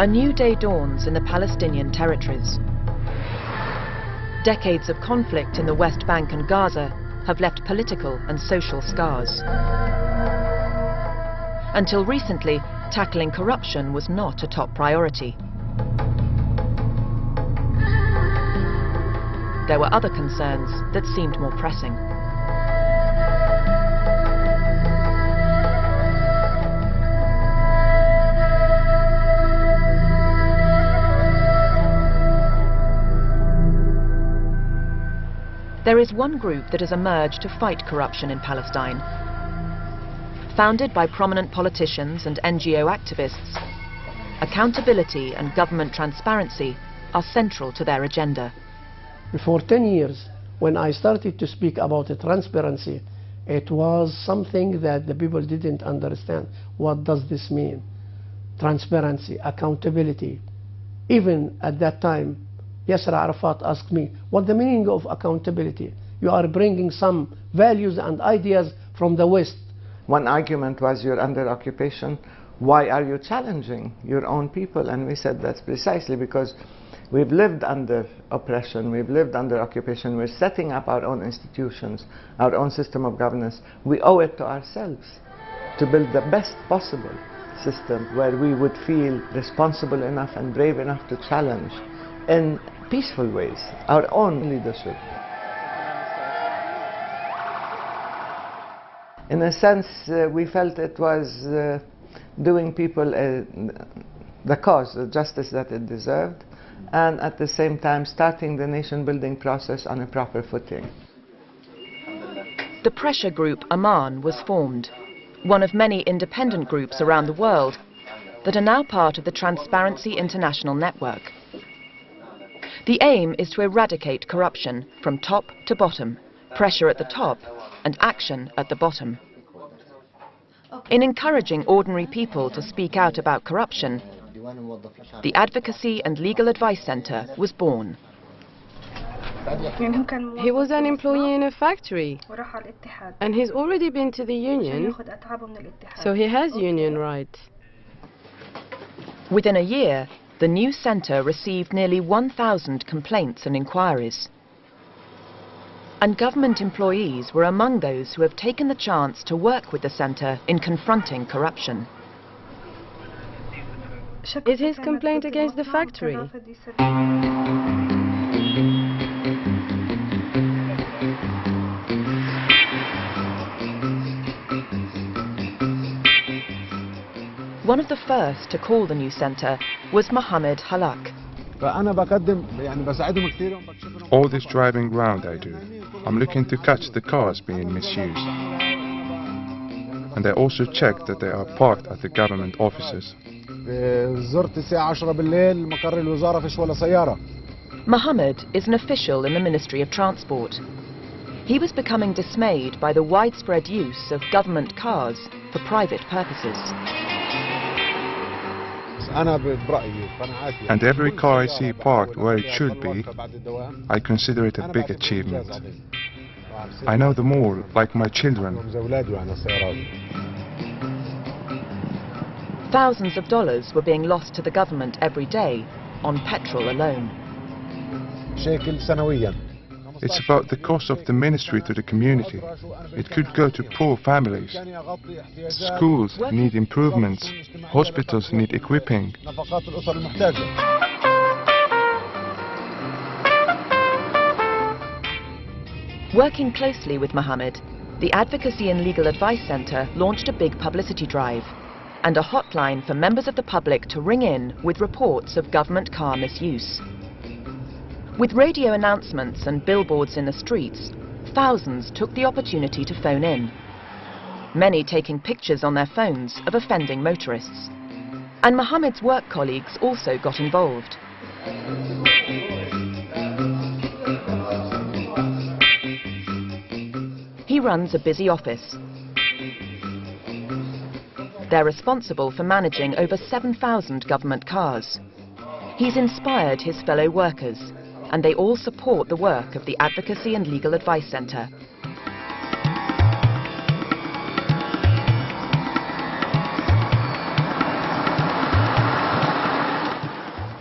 A new day dawns in the Palestinian territories. Decades of conflict in the West Bank and Gaza have left political and social scars. Until recently, tackling corruption was not a top priority. There were other concerns that seemed more pressing. There is one group that has emerged to fight corruption in Palestine. Founded by prominent politicians and NGO activists, accountability and government transparency are central to their agenda. For 10 years, when I started to speak about transparency, it was something that the people didn't understand. What does this mean? Transparency, accountability. Even at that time, Yasser Arafat asked me, what's the meaning of accountability? You are bringing some values and ideas from the West. One argument was, you're under occupation, why are you challenging your own people? And we said that's precisely because we've lived under oppression, we've lived under occupation, we're setting up our own institutions, our own system of governance. We owe it to ourselves to build the best possible system where we would feel responsible enough and brave enough to challenge in peaceful ways our own leadership. In a sense, we felt it was doing people the cause, the justice that it deserved, and at the same time starting the nation-building process on a proper footing. The pressure group Aman was formed, one of many independent groups around the world that are now part of the Transparency International Network. The aim is to eradicate corruption from top to bottom, pressure at the top and action at the bottom. In encouraging ordinary people to speak out about corruption, the Advocacy and Legal Advice Centre was born. He was an employee in a factory, and he's already been to the union, so he has union rights. Within a year, the new centre received nearly 1,000 complaints and inquiries. And government employees were among those who have taken the chance to work with the centre in confronting corruption. Is his complaint against the factory? One of the first to call the new centre was Mohammed Halak. All this driving round I do, I'm looking to catch the cars being misused. And I also check that they are parked at the government offices. Mohammed is an official in the Ministry of Transport. He was becoming dismayed by the widespread use of government cars for private purposes. And every car I see parked where it should be, I consider it a big achievement. I know them all like my children. Thousands of dollars were being lost to the government every day on petrol alone. It's about the cost of the ministry to the community. It could go to poor families. Schools need improvements. Hospitals need equipping. Working closely with Mohammed, the Advocacy and Legal Advice Centre launched a big publicity drive and a hotline for members of the public to ring in with reports of government car misuse. With radio announcements and billboards in the streets, thousands took the opportunity to phone in, many taking pictures on their phones of offending motorists. And Mohammed's work colleagues also got involved. He runs a busy office. They're responsible for managing over 7,000 government cars. He's inspired his fellow workers, and they all support the work of the Advocacy and Legal Advice Centre.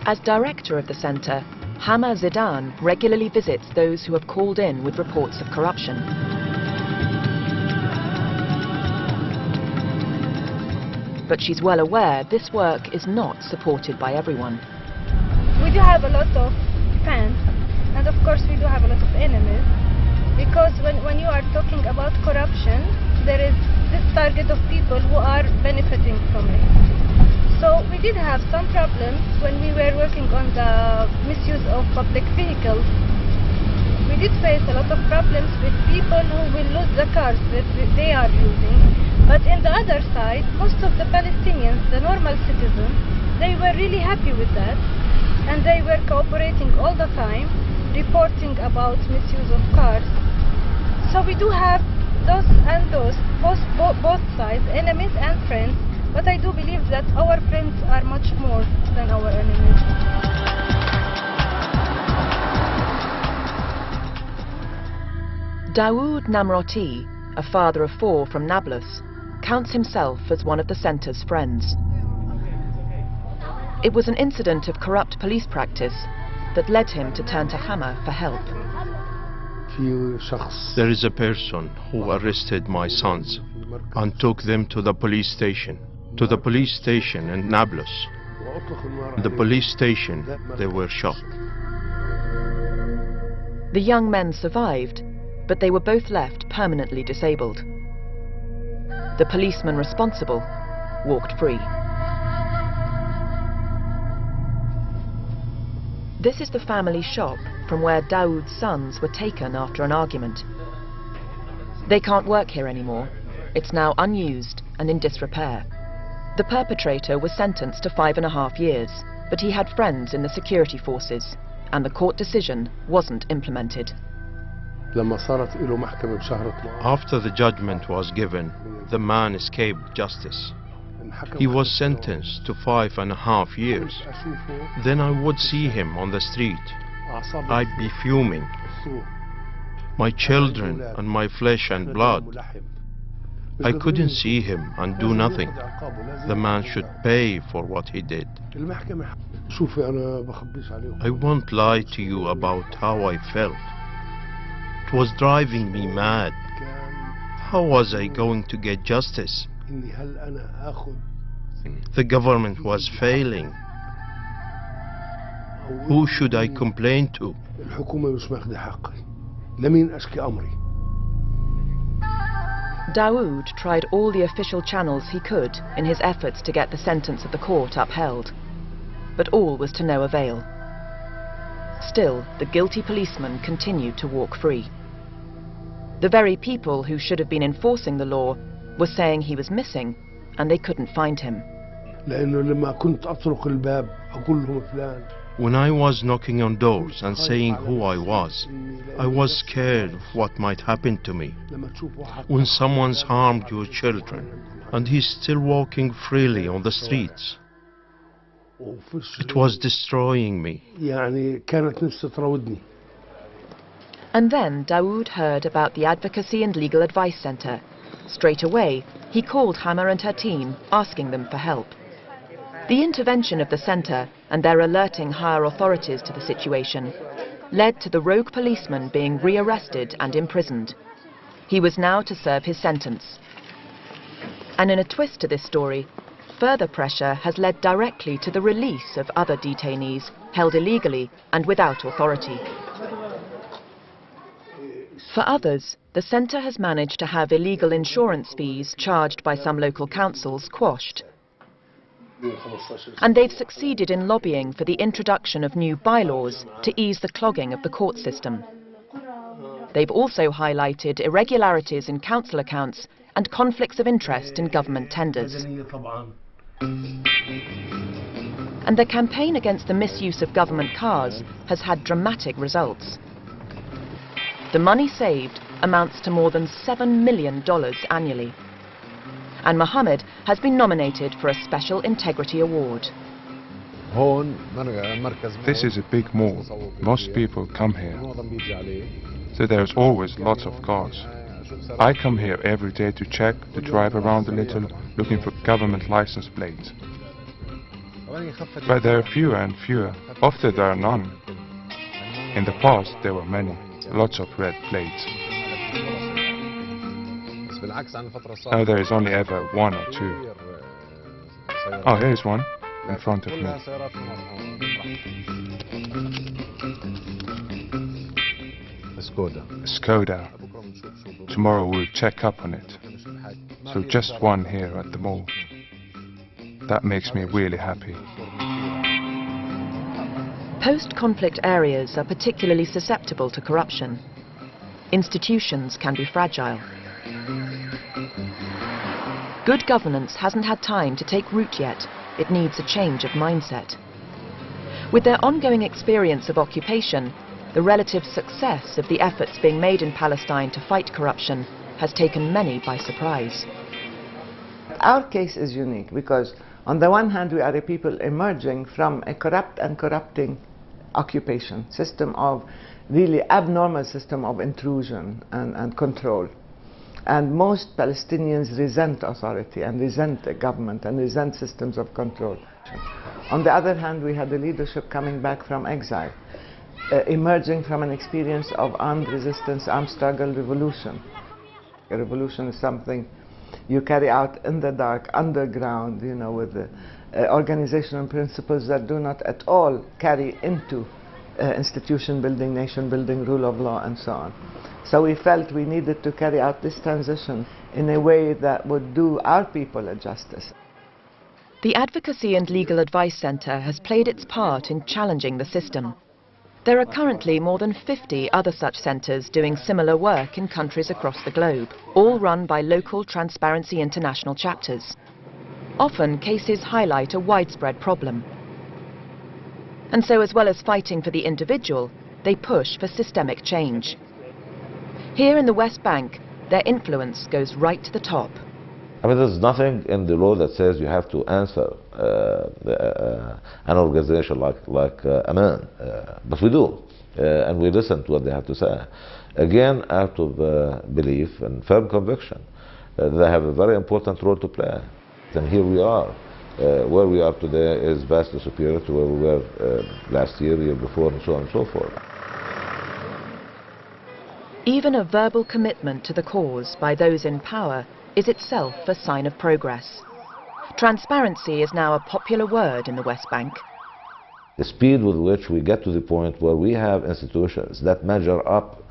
As director of the center, Hama Zidane regularly visits those who have called in with reports of corruption. But she's well aware this work is not supported by everyone. We do have a lot of fans, and of course we do have a lot of enemies, because when you are talking about corruption, there is this target of people who are benefiting from it. So we did have some problems when we were working on the misuse of public vehicles. We did face a lot of problems with people who will lose the cars that they are using. But in the other side, most of the Palestinians, the normal citizens, they were really happy with that. And they were cooperating all the time, reporting about misuse of cars. So we do have those and those, both sides, enemies and friends. But I do believe that our friends are much more than our enemies. Dawood Namroti, a father of 4 from Nablus, counts himself as one of the center's friends. It was an incident of corrupt police practice that led him to turn to Hama for help. There is a person who arrested my sons and took them to the police station. To the police station in Nablus. The police station, they were shot. The young men survived, but they were both left permanently disabled. The policeman responsible walked free. This is the family shop from where Dawood's sons were taken after an argument. They can't work here anymore. It's now unused and in disrepair. The perpetrator was sentenced to 5.5 years, but he had friends in the security forces, and the court decision wasn't implemented. After the judgment was given, the man escaped justice. He was sentenced to 5.5 years. Then I would see him on the street. I'd be fuming. My children and my flesh and blood. I couldn't see him and do nothing. The man should pay for what he did. I won't lie to you about how I felt. It was driving me mad. How was I going to get justice? The government was failing. Who should I complain to? Dawood tried all the official channels he could in his efforts to get the sentence of the court upheld, but all was to no avail. Still, the guilty policeman continued to walk free. The very people who should have been enforcing the law were saying he was missing, and they couldn't find him. When I was knocking on doors and saying who I was scared of what might happen to me. When someone's harmed your children and he's still walking freely on the streets, it was destroying me. And then Dawood heard about the Advocacy and Legal Advice Center. Straight away, he called Hama and her team, asking them for help. The intervention of the center and their alerting higher authorities to the situation led to the rogue policeman being rearrested and imprisoned. He was now to serve his sentence. And in a twist to this story, further pressure has led directly to the release of other detainees held illegally and without authority. For others, the center has managed to have illegal insurance fees charged by some local councils quashed. And they've succeeded in lobbying for the introduction of new bylaws to ease the clogging of the court system. They've also highlighted irregularities in council accounts and conflicts of interest in government tenders. And their campaign against the misuse of government cars has had dramatic results. The money saved amounts to more than $7 million annually. And Mohammed has been nominated for a Special Integrity Award. This is a big mall. Most people come here. So there's always lots of cars. I come here every day to check, to drive around a little, looking for government license plates. But there are fewer and fewer. Often there are none. In the past there were many, lots of red plates. Now there is only ever one or two. Oh, here's one in front of me. Skoda. Tomorrow we'll check up on it. So just one here at the mall. That makes me really happy. Post-conflict areas are particularly susceptible to corruption. Institutions can be fragile. Good governance hasn't had time to take root yet. It needs a change of mindset. With their ongoing experience of occupation, the relative success of the efforts being made in Palestine to fight corruption has taken many by surprise. Our case is unique because on the one hand we are a people emerging from a corrupt and corrupting occupation system of really abnormal system of intrusion and control. And most Palestinians resent authority and resent the government and resent systems of control. On the other hand, we had the leadership coming back from exile, emerging from an experience of armed resistance, armed struggle, revolution. A revolution is something you carry out in the dark, underground, you know, with the organizational principles that do not at all carry into institution building, nation building, rule of law, and so on. So we felt we needed to carry out this transition in a way that would do our people a justice. The Advocacy and Legal Advice Centre has played its part in challenging the system. There are currently more than 50 other such centres doing similar work in countries across the globe, all run by local Transparency International chapters. Often cases highlight a widespread problem. And so, as well as fighting for the individual, they push for systemic change. Here in the West Bank, their influence goes right to the top. I mean, there's nothing in the law that says you have to answer an organization like Aman, but we do, and we listen to what they have to say. Again, out of belief and firm conviction, they have a very important role to play. And here we are. Where we are today is vastly superior to where we were last year, year before, and so on and so forth. Even a verbal commitment to the cause by those in power is itself a sign of progress. Transparency is now a popular word in the West Bank. The speed with which we get to the point where we have institutions that measure up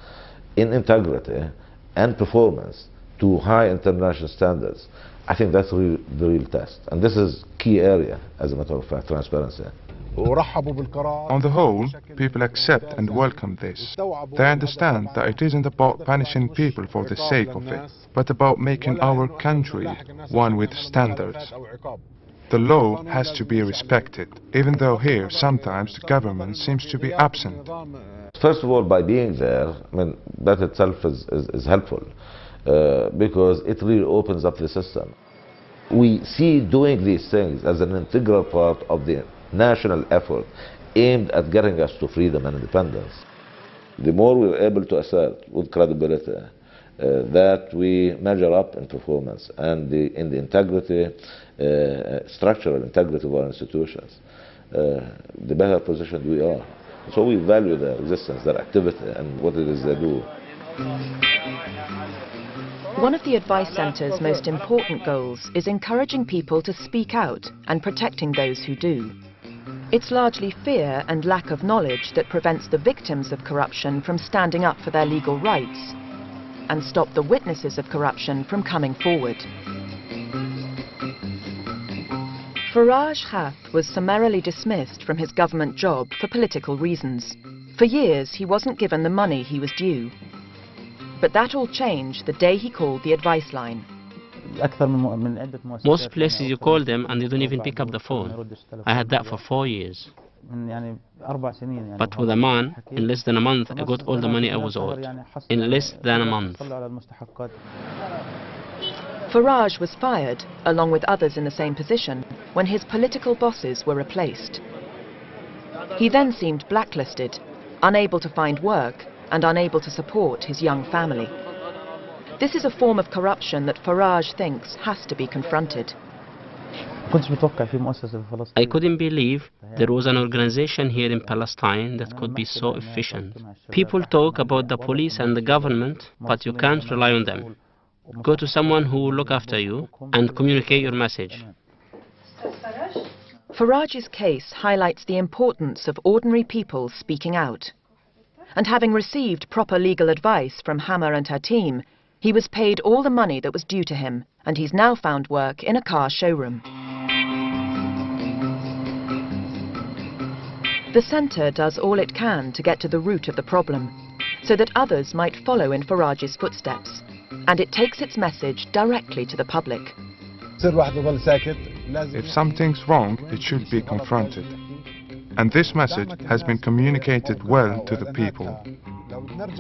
in integrity and performance to high international standards, I think that's the real test. And this is a key area, as a matter of fact, transparency. On the whole, people accept and welcome this. They understand that it isn't about punishing people for the sake of it, but about making our country one with standards. The law has to be respected, even though here sometimes the government seems to be absent. First of all, by being there, I mean, that itself is helpful, because it really opens up the system. We see doing these things as an integral part of the national effort aimed at getting us to freedom and independence. The more we're able to assert with credibility that we measure up in performance and in the integrity, structural integrity of our institutions, the better positioned we are. So we value their existence, their activity, and what it is they do. One of the Advice Centre's most important goals is encouraging people to speak out and protecting those who do. It's largely fear and lack of knowledge that prevents the victims of corruption from standing up for their legal rights and stop the witnesses of corruption from coming forward. Faraj Khaff was summarily dismissed from his government job for political reasons. For years, he wasn't given the money he was due. But that all changed the day he called the advice line. Most places you call them and they don't even pick up the phone. I had that for 4 years. But with Aman, in less than a month, I got all the money I was owed. In less than a month. Faraj was fired, along with others in the same position, when his political bosses were replaced. He then seemed blacklisted, unable to find work and unable to support his young family. This is a form of corruption that Faraj thinks has to be confronted. I couldn't believe there was an organization here in Palestine that could be so efficient. People talk about the police and the government, but you can't rely on them. Go to someone who will look after you and communicate your message. Faraj's case highlights the importance of ordinary people speaking out. And having received proper legal advice from Hammer and her team, he was paid all the money that was due to him, and he's now found work in a car showroom. The centre does all it can to get to the root of the problem, so that others might follow in Faraj's footsteps, and it takes its message directly to the public. If something's wrong, it should be confronted. And this message has been communicated well to the people.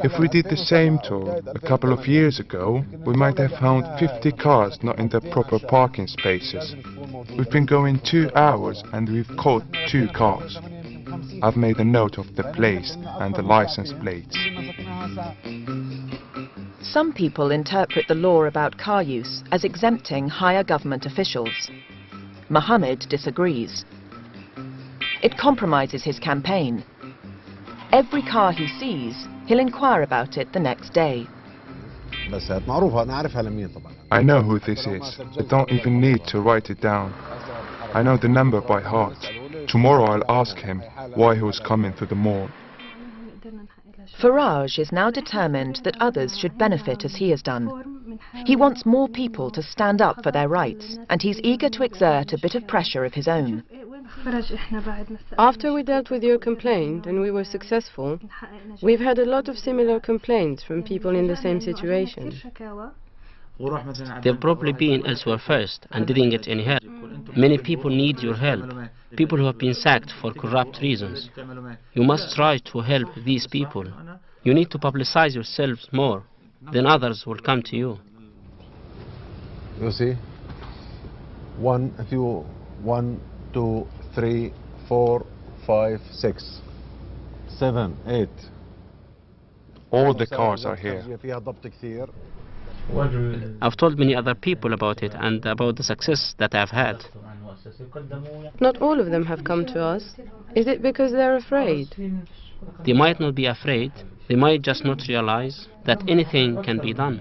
If we did the same tour a couple of years ago, we might have found 50 cars not in their proper parking spaces. We've been going 2 hours and we've caught 2 cars. I've made a note of the place and the license plates. Some people interpret the law about car use as exempting higher government officials. Mohammed disagrees. It compromises his campaign. Every car he sees, he'll inquire about it the next day. I know who this is. I don't even need to write it down. I know the number by heart. Tomorrow I'll ask him why he was coming to the mall. Faraj is now determined that others should benefit as he has done. He wants more people to stand up for their rights, and he's eager to exert a bit of pressure of his own. After we dealt with your complaint and we were successful, we've had a lot of similar complaints from people in the same situation. They've probably been elsewhere first and didn't get any help. Many people need your help. People who have been sacked for corrupt reasons. You must try to help these people. You need to publicize yourselves more. Then others will come to you. You see? 1, 2, 3, 4, 5, 6, 7, 8. All the cars are here. I've told many other people about it and about the success that I've had. Not all of them have come to us. Is it because they're afraid? They might not be afraid. They might just not realize that anything can be done.